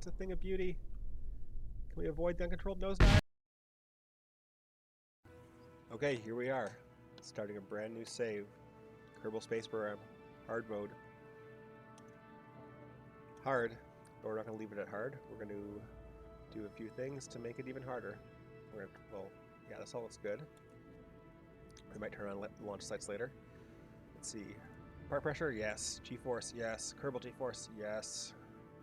just a thing of beauty? Can we avoid the uncontrolled nosedive? Okay, here we are, starting a brand new save. Kerbal Space Program, hard mode. Hard, but we're not going to leave it at hard. We're going to do a few things to make it even harder. Well, yeah, this all looks good. We might turn on launch sites later. Let's see. Part pressure, yes. G-force, yes. Kerbal G-force, yes.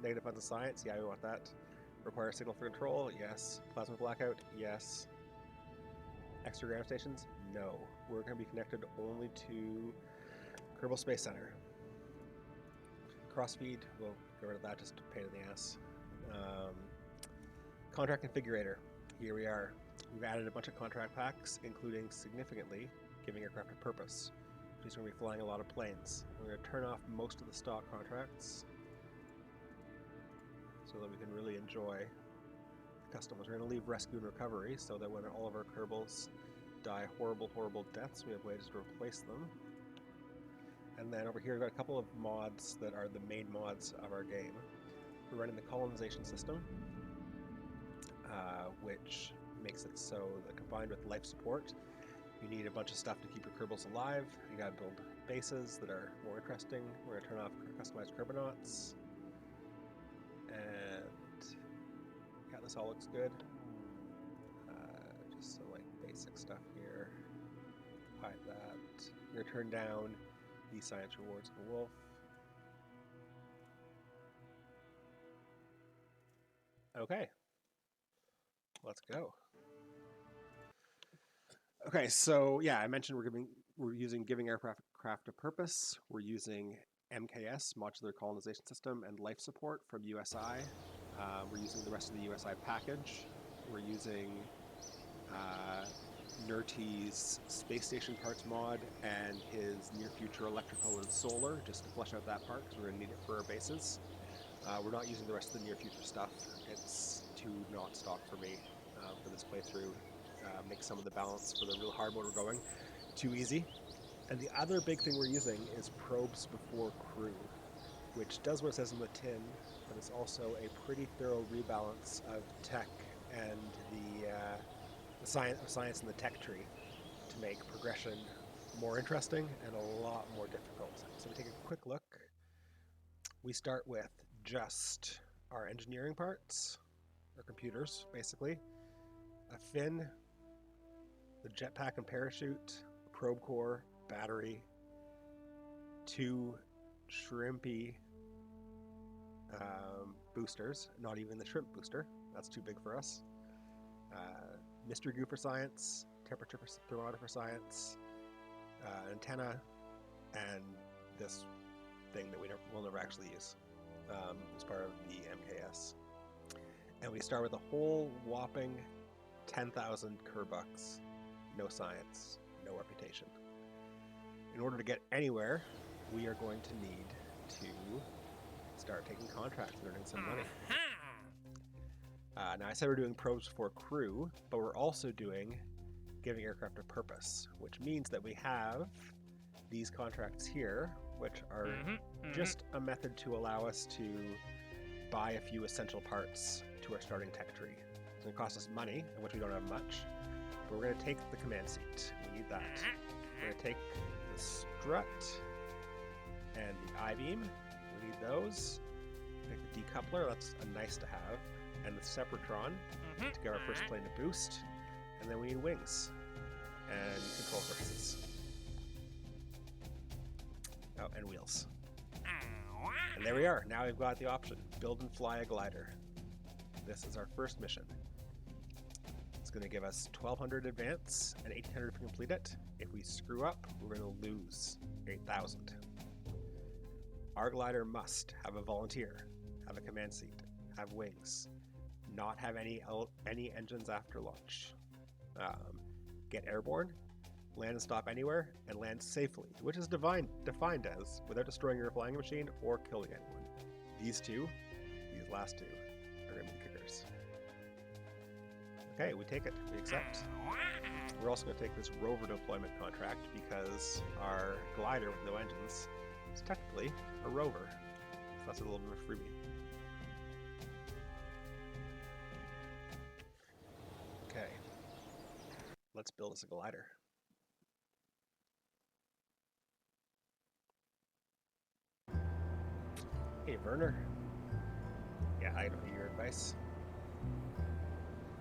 Negative funds of science, yeah, we want that. Require signal for control, yes. Plasma blackout, yes. Extra ground stations, no. We're going to be connected only to Kerbal Space Center. Crossfeed, we'll get rid of that, just a pain in the ass. Contract configurator, here we are. We've added a bunch of contract packs, including significantly giving aircraft a purpose. She's going to be flying a lot of planes. We're going to turn off most of the stock contracts so that we can really enjoy the customers. We're going to leave rescue and recovery so that when all of our Kerbals die horrible, horrible deaths, we have ways to replace them. And then over here we've got a couple of mods that are the main mods of our game. We're running the Kolonization system, which makes it so that combined with life support, you need a bunch of stuff to keep your Kerbals alive. You gotta build bases that are more interesting. We're gonna turn off customized Kerbonauts. And yeah, this all looks good. Just some like basic stuff here. Hide that. We're gonna turn down the science rewards of the wolf. Okay. Let's go. Okay, so yeah, I mentioned we're using giving aircraft a purpose. We're using MKS, Modular Colonization System, and life support from USI. We're using the rest of the USI package. We're using Nerty's space station parts mod and his near future electrical and solar, just to flesh out that part because we're going to need it for our bases. We're not using the rest of the near future stuff. It's too not stock for me for this playthrough. Make some of the balance for the real hard mode we're going too easy. And the other big thing we're using is probes before crew, which does what it says in the tin, but it's also a pretty thorough rebalance of tech and the science and the tech tree to make progression more interesting and a lot more difficult. So we take a quick look. We start with just our engineering parts, our computers, basically. A fin, the jetpack and parachute, probe core, battery, 2 shrimpy boosters, not even the shrimp booster, that's too big for us. Mystery group for science, temperature thermometer for science, antenna, and this thing that we'll never actually use as part of the MKS. And we start with a whole whopping 10,000 Kerbucks, no science, no reputation. In order to get anywhere, we are going to need to start taking contracts and earning some money. Now I said we're doing probes for crew, but we're also doing giving aircraft a purpose, which means that we have these contracts here, which are just a method to allow us to buy a few essential parts to our starting tech tree. It's going to cost us money, in which we don't have much, but we're going to take the command seat. We need that. We're going to take the strut and the I-beam. We need those. Take the decoupler, that's a nice to have, and the Sepratron to get our first plane to boost. And then we need wings and control surfaces. Oh, and wheels. And there we are. Now we've got the option. Build and fly a glider. This is our first mission. It's going to give us 1,200 advance and 1,800 if we complete it. If we screw up, we're going to lose 8,000. Our glider must have a volunteer, have a command seat, have wings, not have any engines after launch. Get airborne, land and stop anywhere, and land safely, which is defined as without destroying your flying machine or killing anyone. These last two, are going to be the kickers. Okay, we take it. We accept. We're also going to take this rover deployment contract because our glider with no engines is technically a rover. So that's a little bit of a freebie. let's build us a glider. Hey, Werner. Yeah, I don't need your advice.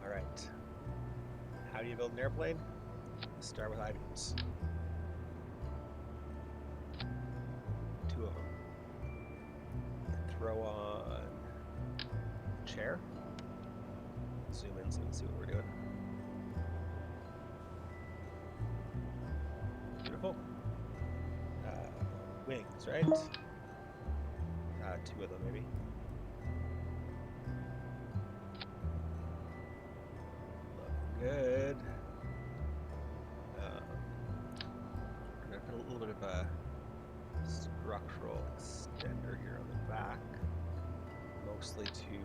All right. How do you build an airplane? Start with items. 2 of them. Throw on chair. Zoom in so we can see what we're doing. Beautiful. Wings, right? 2 of them, maybe. Looking good. We're going to put a little bit of a structural extender here on the back, mostly to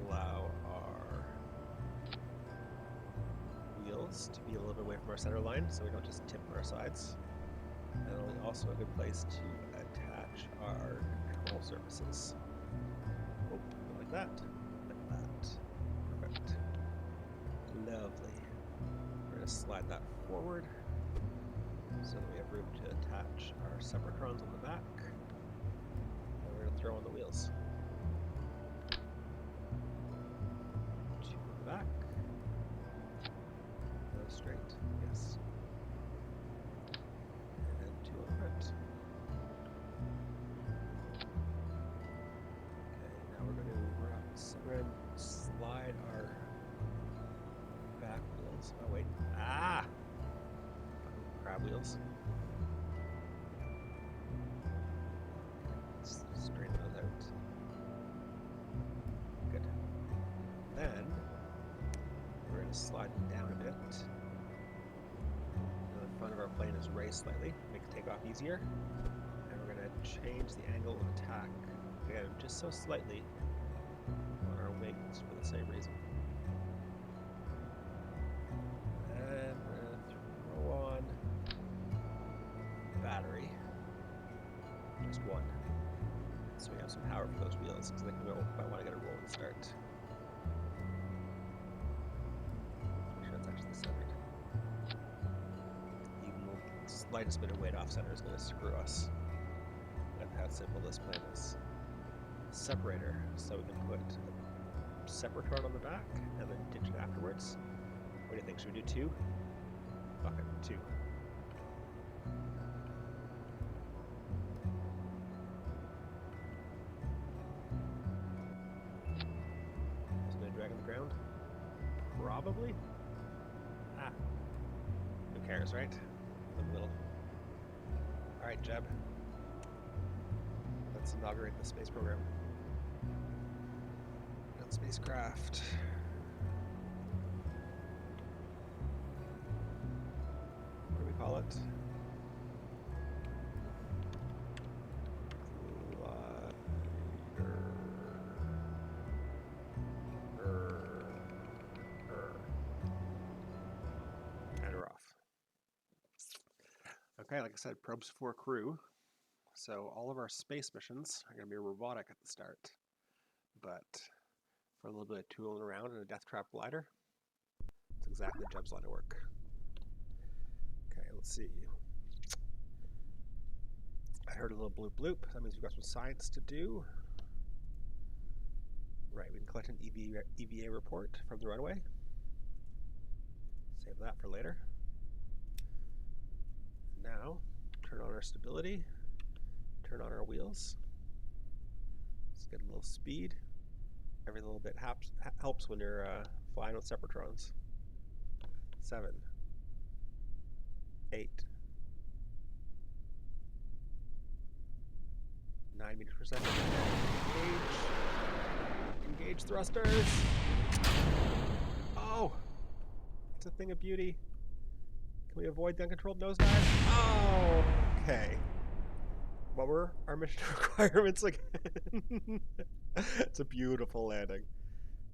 allow our wheels to be a little bit away from our center line so we don't just tip on our sides. And also a good place to attach our control surfaces. Oh, like that. Like that. Perfect. Lovely. We're going to slide that forward so that we have room to attach our separatrons on the back. And we're going to throw on the wheels. 2 on the back. Go straight. Yes. And then 2 on the front. Okay, now we're going to slide our back wheels. Oh wait. Ah! Crab wheels. Let's straighten those out. Good. Then we're going to slide them down a bit. Now the front of our plane is raised slightly, make the takeoff easier. And we're going to change the angle of attack again just so slightly on our wings for the same reason. And we're going to throw on battery, just 1, so we have some power for those wheels, because I think we might want to get a rolling start. Make sure it's actually centered. Even the slightest bit of weight off center is going to screw us. That's how simple this plane is. Separator, so we can put a separatron on the back and then ditch it afterwards. What do you think? Should we do 2? Okay, 2. Drag on the ground? Probably? Ah. Who cares, right? A little. Alright, Jeb. Let's inaugurate the space program. Build spacecraft. What do we call it? Okay, like I said, probes for crew. So all of our space missions are going to be robotic at the start. But for a little bit of tooling around in a death trap glider, it's exactly Jeb's line of work. Okay, let's see. I heard a little bloop bloop. That means we've got some science to do. Right, we can collect an EVA report from the runway. Save that for later. Now, turn on our stability, turn on our wheels. Let's get a little speed. Every little bit helps when you're flying with separatrons. 7, 8, 9 meters per second. Engage thrusters. Oh, it's a thing of beauty. Can we avoid the uncontrolled nosedive? Oh, okay. What were our mission requirements again? It's a beautiful landing.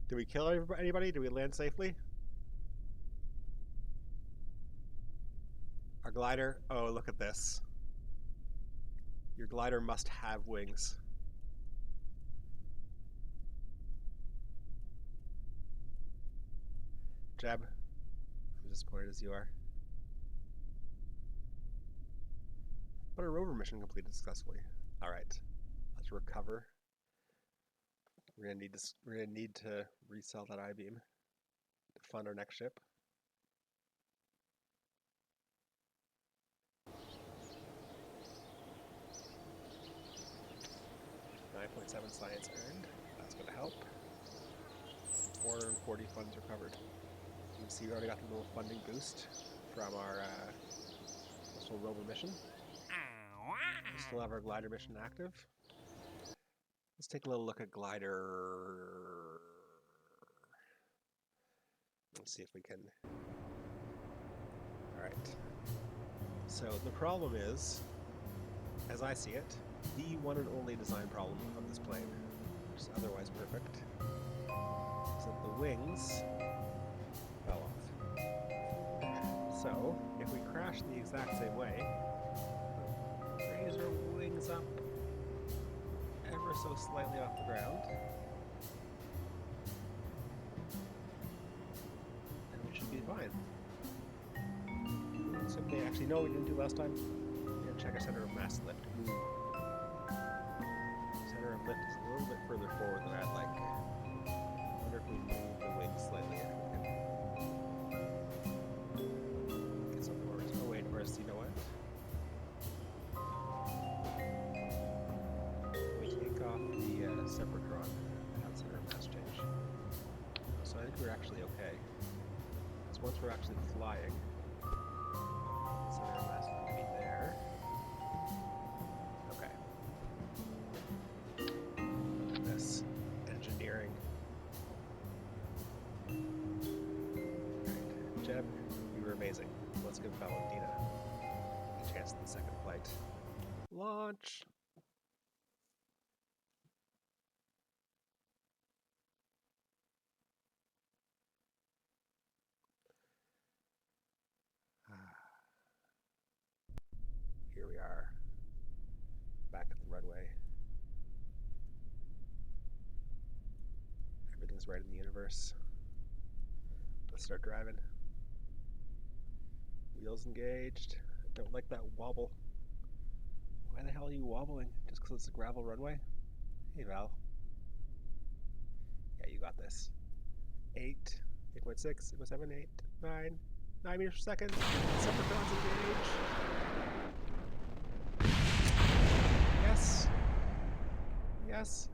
Did we kill anybody? Did we land safely? Our glider. Oh, look at this. Your glider must have wings. Jeb, I'm as disappointed as you are. But our rover mission completed successfully. All right, let's recover. We're gonna need to resell that I-beam to fund our next ship. 9.7 science earned. That's going to help. 440 funds recovered. You can see we already got the little funding boost from our little rover mission. We still have our glider mission active. Let's take a little look at glider. Let's see if we can. All right. So the problem is, as I see it, the one and only design problem of this plane, which is otherwise perfect, is that the wings fell off. So if we crash the exact same way, raise our wings up ever so slightly off the ground, and we should be fine. Simply, actually, no, we didn't do last time. We're gonna check our center of mass lift. Ooh. Center of lift is a little bit further forward than I'd like. I wonder if we move the wings slightly, if we can get something more. Oh wait, where's, you know what? We take off the Separatron and have center of mass change. So I think we're actually okay. Because once we're actually flying, center of mass will be there. Okay. Look at this engineering. Alright, Jeb, you were amazing. Let's give Valentina a chance at the second flight. Launch! Here we are, back at the runway. Everything's right in the universe. Let's start driving. Wheels engaged. Don't like that wobble. Why the hell are you wobbling? Just because it's a gravel runway? Hey Val. Yeah, you got this. 8, 8.6, 8.7, 8, 9, 9 meters per second. Separatons engage. Yes. Yes.